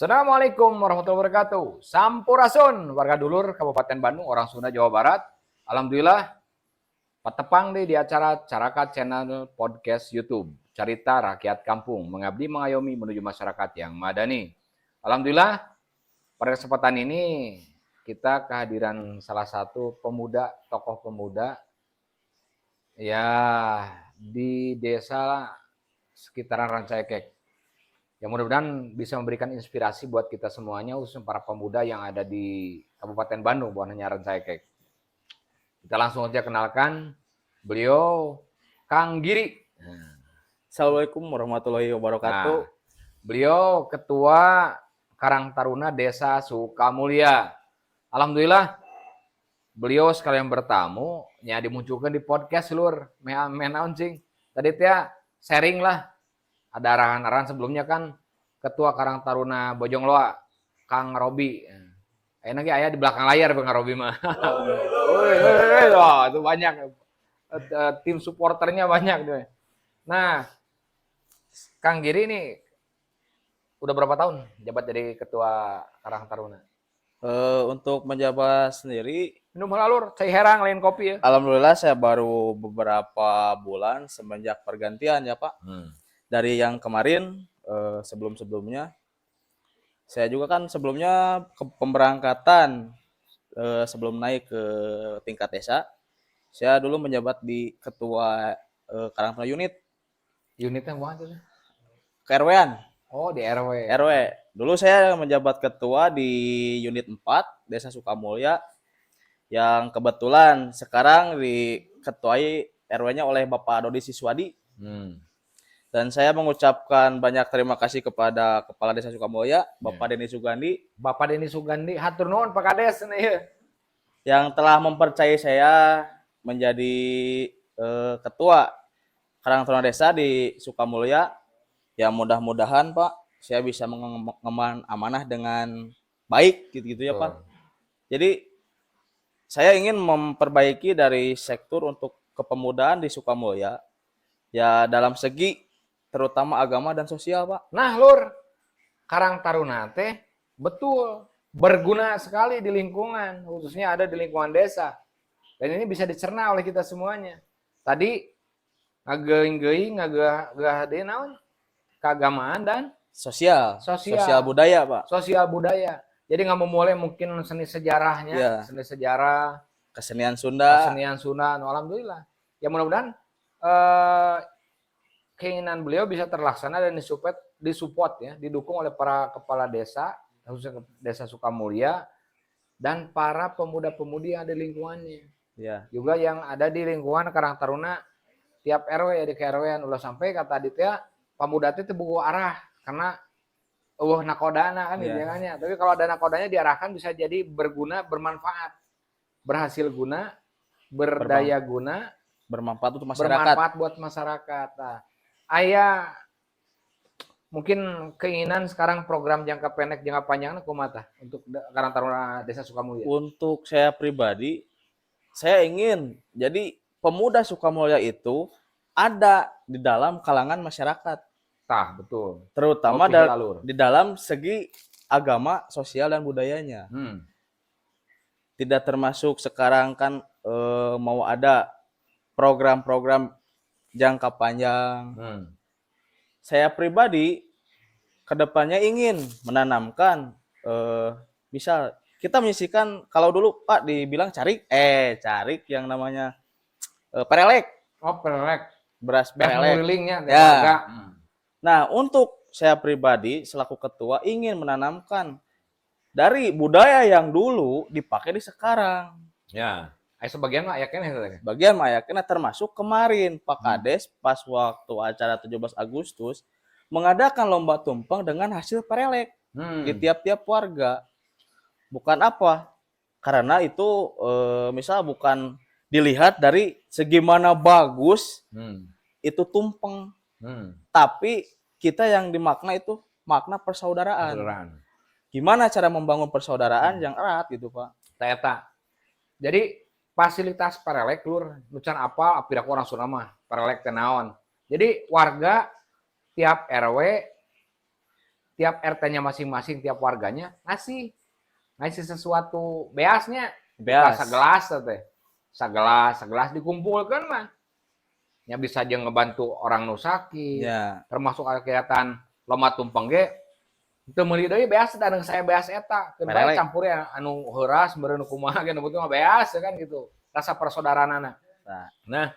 Assalamualaikum warahmatullahi wabarakatuh. Sampurasun, warga dulur Kabupaten Bandung, orang Sunda, Jawa Barat. Alhamdulillah, patepang deh di acara Carakat Channel Podcast YouTube. Cerita Rakyat Kampung, mengabdi mengayomi menuju masyarakat yang madani. Alhamdulillah, pada kesempatan ini kita kehadiran salah satu pemuda, tokoh pemuda ya di desa sekitaran Rancaikek. Yang mudah-mudahan bisa memberikan inspirasi buat kita semuanya, khususnya para pemuda yang ada di Kabupaten Bandung, bukan hanya Rancaikek. Kita langsung aja kenalkan beliau, Kang Giri. Assalamualaikum warahmatullahi wabarakatuh. Nah, beliau Ketua Karang Taruna Desa Sukamulya. Alhamdulillah, beliau sekalian bertamu, ya dimunculkan di podcast lur, menaun cing. Tadi teh sharing lah. Ada arahan-arahan sebelumnya kan Ketua Karang Taruna Bojongloa, Kang Robi. Enak ya di belakang layar Kang Robi mah. Itu banyak. Tim supporternya banyak. Nah, Kang Giri ini udah berapa tahun jabat jadi Ketua Karang Taruna? Untuk menjabat sendiri, Minum halalur, saya herang lain kopi ya. alhamdulillah saya baru beberapa bulan semenjak pergantian ya Pak. Dari yang kemarin, sebelum-sebelumnya, saya juga kan sebelumnya ke pemberangkatan sebelum naik ke tingkat desa, saya dulu menjabat di Ketua Karang Taruna Unit, Unitnya mana tuh? KRW-an. Oh, di RW. RW. Dulu saya menjabat ketua di unit 4 Desa Sukamulya yang kebetulan sekarang diketuai RW-nya oleh Bapak Dodi Siswadi. Dan saya mengucapkan banyak terima kasih kepada Kepala Desa Sukamulya, Bapak Denny Sugandi. Bapak Denny Sugandi, hatur nuhun Pak Kades nih. Yang telah mempercayai saya menjadi ketua Karang Taruna Desa di Sukamulya. Ya mudah-mudahan Pak, saya bisa mengemban amanah dengan baik gitu ya Pak. Jadi saya ingin memperbaiki dari sektor untuk kepemudaan di Sukamulya ya dalam segi terutama agama dan sosial Pak. Nah lur, Karang Taruna teh betul berguna sekali di lingkungan, khususnya ada di lingkungan desa. Dan ini bisa dicerna oleh kita semuanya. Tadi ngageing-geing, ngagade naon? Keagamaan dan Sosial budaya Pak. Sosial budaya. Jadi nggak mau mulai mungkin seni sejarahnya, Ya. seni sejarah, Kesenian Sunda. Alhamdulillah. Ya mudah-mudahan keinginan beliau bisa terlaksana dan disupport ya, didukung oleh para kepala desa, khususnya Desa Sukamulya dan para pemuda-pemudi yang ada di lingkungannya. Ya. Juga yang ada di lingkungan Karang Taruna tiap RW ya di KRW-an ulah sampai kata Aditya pemuda itu buku arah karena nakodana kan jangannya. Tapi kalau ada nakodanya diarahkan bisa jadi berguna, bermanfaat, berhasil guna, berdaya guna, bermanfaat untuk masyarakat. Bermanfaat buat masyarakat. Nah, Ayah mungkin keinginan sekarang program jangka pendek, jangka panjang kumaha untuk Karang Taruna Desa Sukamulya? Untuk saya pribadi, saya ingin jadi pemuda Sukamulya itu ada di dalam kalangan masyarakat. Tah, betul. Terutama di dalam segi agama, sosial dan budayanya. Tidak termasuk sekarang kan mau ada program-program jangka panjang. Saya pribadi kedepannya ingin menanamkan misal kita menyisikan kalau dulu Pak dibilang carik yang namanya perelek. Oh, perelek. Beras perelek. Ya. Nah, untuk saya pribadi selaku ketua ingin menanamkan dari budaya yang dulu dipakai di sekarang. Ya. Sebagian mah yakin. Bagian mah yakin termasuk kemarin Pak Kades pas waktu acara 17 Agustus mengadakan lomba tumpeng dengan hasil perelek di tiap-tiap warga. Bukan apa? Karena itu misal bukan dilihat dari segimana bagus itu tumpeng. Tapi kita yang dimakna itu makna persaudaraan. Gimana cara membangun persaudaraan yang erat gitu Pak? Eta. Jadi fasilitas perelek lur nucan apal apiraku orang Sunda mah perelek teh naon. Jadi warga tiap RW tiap RT-nya masing-masing, tiap warganya ngasih sesuatu beasnya, Beas. segelas dikumpulkan mah. Ya bisa aja ngebantu orang nu sakit, Ya. termasuk kegiatan lomba tumpeng ge. Itu meuli deui beas dan saya beas eta, keun bae Perelek. campur ya anu heuras meureun kumaha ge nu penting mah beas kan gitu. Rasa persaudaraan. Nah,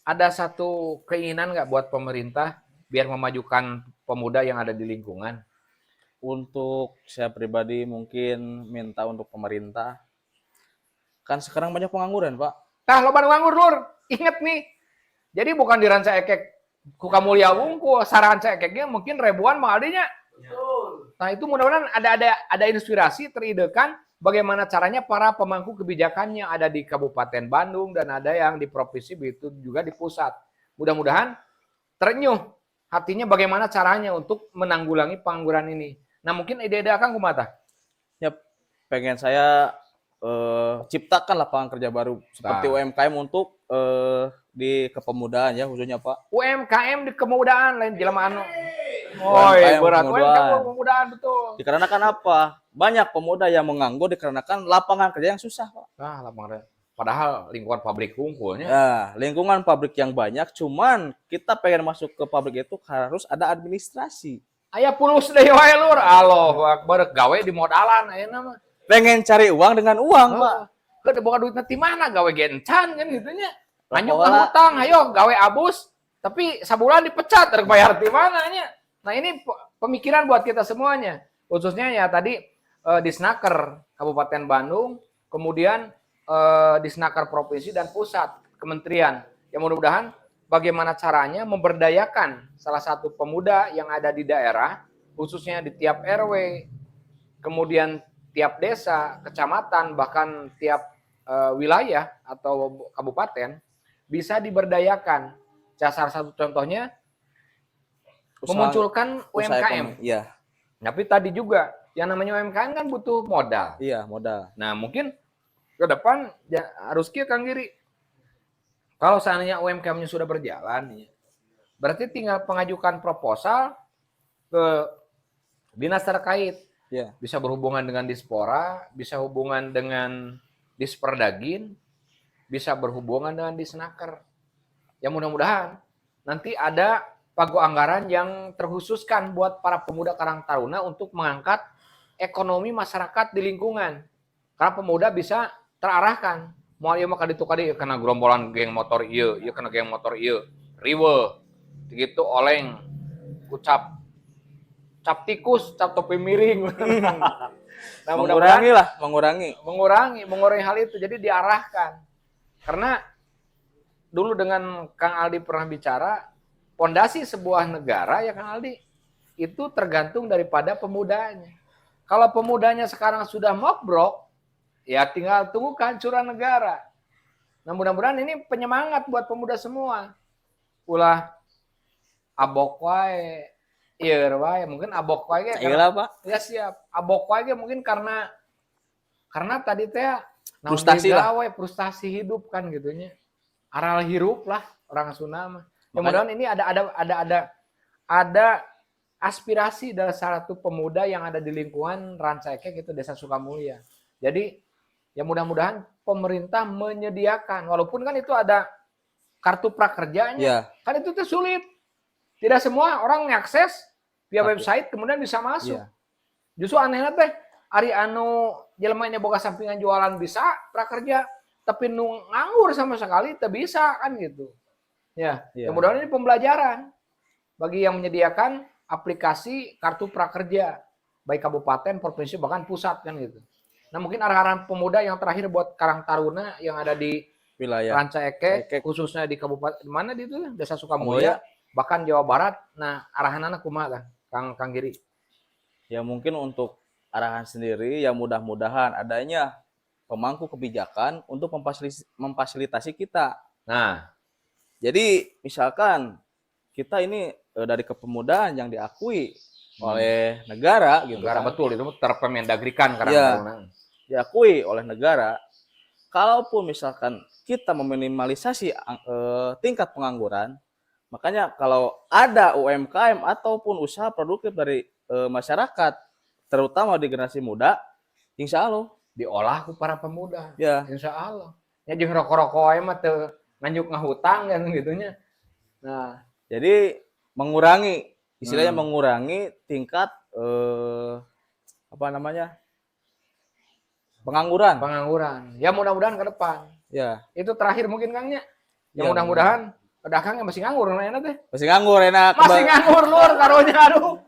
ada satu keinginan nggak buat pemerintah biar memajukan pemuda yang ada di lingkungan? Untuk saya pribadi mungkin minta untuk pemerintah, kan sekarang banyak pengangguran, Pak. Tah loba nu nganggur lur. Ingat nih. Jadi bukan di ranca ekek ku kamulia wungkul, saranca ekeknya mungkin ribuan mah adanya. Nah, itu mudah-mudahan ada inspirasi teridekan bagaimana caranya para pemangku kebijakan yang ada di Kabupaten Bandung dan ada yang di provinsi begitu juga di pusat. Mudah-mudahan terenyuh hatinya bagaimana caranya untuk menanggulangi pengangguran ini. Nah, mungkin ide-ide Akang kumaha? Ya, pengen saya ciptakan lapangan kerja baru seperti UMKM untuk di kepemudaan ya khususnya, Pak. UMKM di kemudaan lain jelema anu. UMKM Berat. kemudaan. UMKM kemudaan betul. Dikarenakan apa? Banyak pemuda yang menganggur dikarenakan lapangan kerja yang susah, Pak. Lapangan. Padahal lingkungan pabrik unggulnya. Ya, lingkungan pabrik yang banyak, cuman kita pengen masuk ke pabrik itu harus ada administrasi. Aya pulus deui wae lur. Allahu Akbar, gawe di modalan ayeuna mah. Pengen cari uang dengan uang, Pak. Keur boga duit nanti mana gawe gencan kan gitu nya. Anyuk mah hutang, ayo gawe abus, tapi sabulan dipecat, rek bayar di mana nya. Nah, ini pemikiran buat kita semuanya. Khususnya ya tadi Disnaker Kabupaten Bandung, kemudian Disnaker Provinsi dan Pusat, Kementerian. Ya mudah-mudahan bagaimana caranya memberdayakan salah satu pemuda yang ada di daerah, khususnya di tiap RW, kemudian tiap desa, kecamatan, bahkan tiap wilayah atau kabupaten bisa diberdayakan. Salah satu contohnya memunculkan UMKM. Iya. Tapi tadi juga yang namanya UMKM kan butuh modal. Iya, modal. Nah, mungkin ke depan ya, harus kieu Kang Giri. Kalau seandainya UMKM-nya sudah berjalan, berarti tinggal pengajukan proposal ke dinas terkait. Iya. Bisa berhubungan dengan Dispora, bisa hubungan dengan Disperdagin, bisa berhubungan dengan Disnaker. Ya mudah-mudahan nanti ada pagu anggaran yang terkhususkan buat para pemuda Karang Taruna untuk mengangkat ekonomi masyarakat di lingkungan. Karena pemuda bisa terarahkan. Mau ieu mah kaditu kadi kena gerombolan geng motor ieu, ieu kena geng motor ieu. Riweuh. Begitu oleng ucap cap tikus, cap topi miring. Nah, mengurangi hal itu. Jadi diarahkan. Karena dulu dengan Kang Aldi pernah bicara, pondasi sebuah negara ya Kang Aldi itu tergantung daripada pemudanya. Kalau pemudanya sekarang sudah mobrok, ya tinggal tunggu kehancuran negara. Nah, mudah-mudahan ini penyemangat buat pemuda semua. Ulah abok wae, ieur wae, mungkin abok wae ge. Iyalah, Pak. Ya siap. Abok wae ge mungkin karena tadi teh frustasi hidup kan gitunya. Aral hirup lah orang Sunda mah. Mudah-mudahan ini ada aspirasi dari salah satu pemuda yang ada di lingkungan Ranca Ekek gitu Desa Sukamulya. Jadi ya mudah-mudahan pemerintah menyediakan walaupun kan itu ada kartu prakerjanya. Ya. Kan itu tuh sulit. Tidak semua orang mengakses via website kemudian bisa masuk. Ya. Justru anehnya teh ari anu jelema nya boga sampingan jualan bisa prakerja tapi nu nganggur sama sekali tak bisa kan gitu. Ya, mudah-mudahan ini pembelajaran bagi yang menyediakan aplikasi kartu prakerja baik kabupaten, provinsi bahkan pusat kan gitu. Nah, mungkin arahan pemuda yang terakhir buat Karang Taruna yang ada di wilayah Ranca Ekek khususnya di kabupaten mana di itu Desa Sukamulya bahkan Jawa Barat. Nah, arahan anak kumaha Kang Giri? Ya mungkin untuk arahan sendiri ya mudah-mudahan adanya pemangku kebijakan untuk memfasilitasi kita. Nah, jadi misalkan kita ini dari kepemudaan yang diakui oleh negara gitu. Negara kan? Betul, itu terpemendagrikan karena ya, diakui oleh negara. Kalaupun misalkan kita meminimalisasi tingkat pengangguran, Makanya kalau ada UMKM ataupun usaha produktif dari masyarakat, terutama di generasi muda, insya Allah diolah ku para pemuda. ya. Insya Allah. Ya jeung rokok-rokok aja mah teu nganjuk ngahutang kan gitunya. Nah, Jadi mengurangi, istilahnya mengurangi tingkat apa namanya, pengangguran. Ya mudah-mudahan ke depan. Ya. Itu terakhir mungkin Kangnya. Ya, Ya, mudah-mudahan ada Kang yang masih nganggur enak teh. Masih nganggur enak. Masih nganggur lur karunya aduh.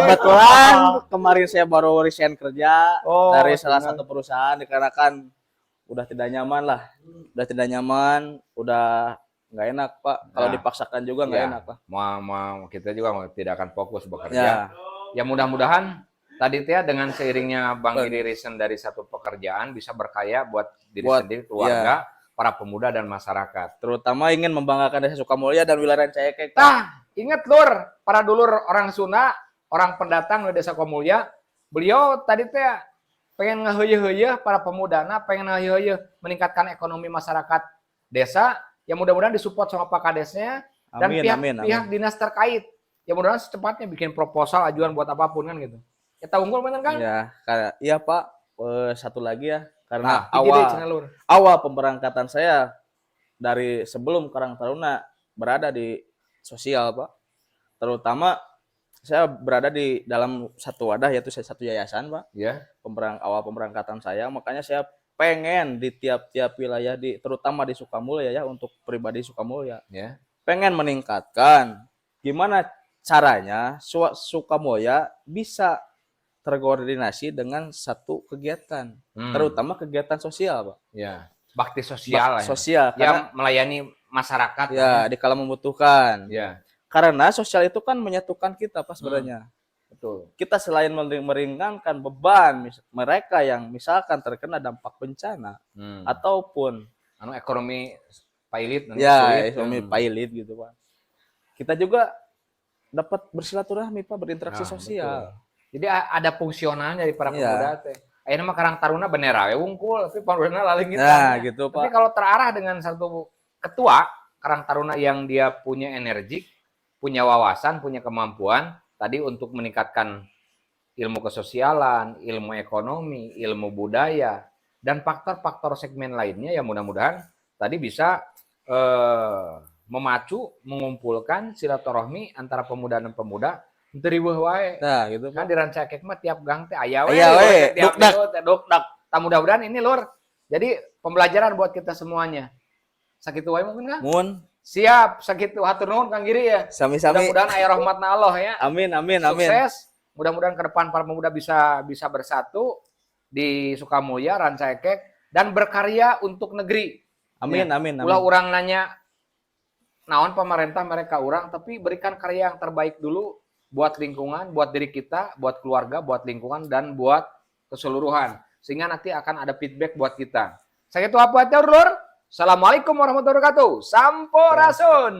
Kebetulan kemarin saya baru resign kerja dari salah benar. satu perusahaan dikarenakan udah tidak nyaman lah. Udah tidak nyaman, udah nggak enak Pak. Kalau Nah, dipaksakan juga nggak ya, enak Pak. Kita juga tidak akan fokus bekerja. Ya. Ya mudah-mudahan tadi teh dengan seiringnya Bang Edi resign dari satu pekerjaan bisa berkaya buat diri sendiri, keluarga, para pemuda dan masyarakat. Terutama ingin membanggakan Desa Sukamulya dan wilayah Rancayakek. Ingat lur, para dulur orang Sunda, orang pendatang di Desa Komulya, beliau tadi teh pengen ngeheuyeung-heuyeung para pemuda, pengen ngeheuyeung meningkatkan ekonomi masyarakat desa. Ya mudah-mudahan disupport sama Pak Kadesnya dan pihak dinas terkait. Ya mudah-mudahan secepatnya bikin proposal ajuan buat apapun kan gitu. Kita unggul bener kan? Ya, iya Pak. Satu lagi ya, karena awal pemberangkatan saya dari sebelum Karang Taruna berada di sosial Pak. Terutama saya berada di dalam satu wadah yaitu satu yayasan Pak. Ya. Awal pemberangkatan saya, makanya saya pengen di tiap-tiap wilayah terutama di Sukamulya ya, untuk pribadi Sukamulya. Ya. Pengen meningkatkan gimana caranya Sukamulya bisa terkoordinasi dengan satu kegiatan, terutama kegiatan sosial Pak. Ya. Bakti sosial sosial yang melayani masyarakat ya di kala membutuhkan. Ya. Karena sosial itu kan menyatukan kita Pak sebenarnya. Betul. Kita selain meringankan beban mereka yang misalkan terkena dampak bencana ataupun ekonomi pailit ekonomi pailit gitu Pak. Kita juga dapat bersilaturahmi Pak, berinteraksi sosial. Betul. Jadi ada fungsionalnya dari para pemuda teh. Ayeuna mah Karang Taruna bener we wungkul, tapi pemuda laling gitu. Gitu Pak. Tapi kalau terarah dengan satu ketua Karang Taruna yang dia punya energik, punya wawasan, punya kemampuan tadi untuk meningkatkan ilmu kesosialan, ilmu ekonomi, ilmu budaya, dan faktor-faktor segmen lainnya, ya mudah-mudahan tadi bisa memacu, mengumpulkan silaturahmi antara pemuda dan pemuda. Riweuh wae. Nah, gitu kan Pak. di Rancayakek mah tiap gang teh aya we. Dokdak. Mudah-mudahan ini lur. Jadi pembelajaran buat kita semuanya. Sakitu wae mungkin kan? Mun. Siap, sakitu hatur nuhun Kang Giri ya. Sami-sami. Mudah-mudahan aya rahmatna Allah ya. Amin. Sukses. Mudah-mudahan ke depan para pemuda bisa bersatu di Sukamulya, Rancayakek dan berkarya untuk negeri. Amin. Ulah urang nanya naon pemerintah mereka urang, tapi berikan karya yang terbaik dulu buat lingkungan, buat diri kita, buat keluarga, buat lingkungan, dan buat keseluruhan. Sehingga nanti akan ada feedback buat kita. Saya itu apa aja, Lur? Assalamualaikum warahmatullahi wabarakatuh. Sampurasun.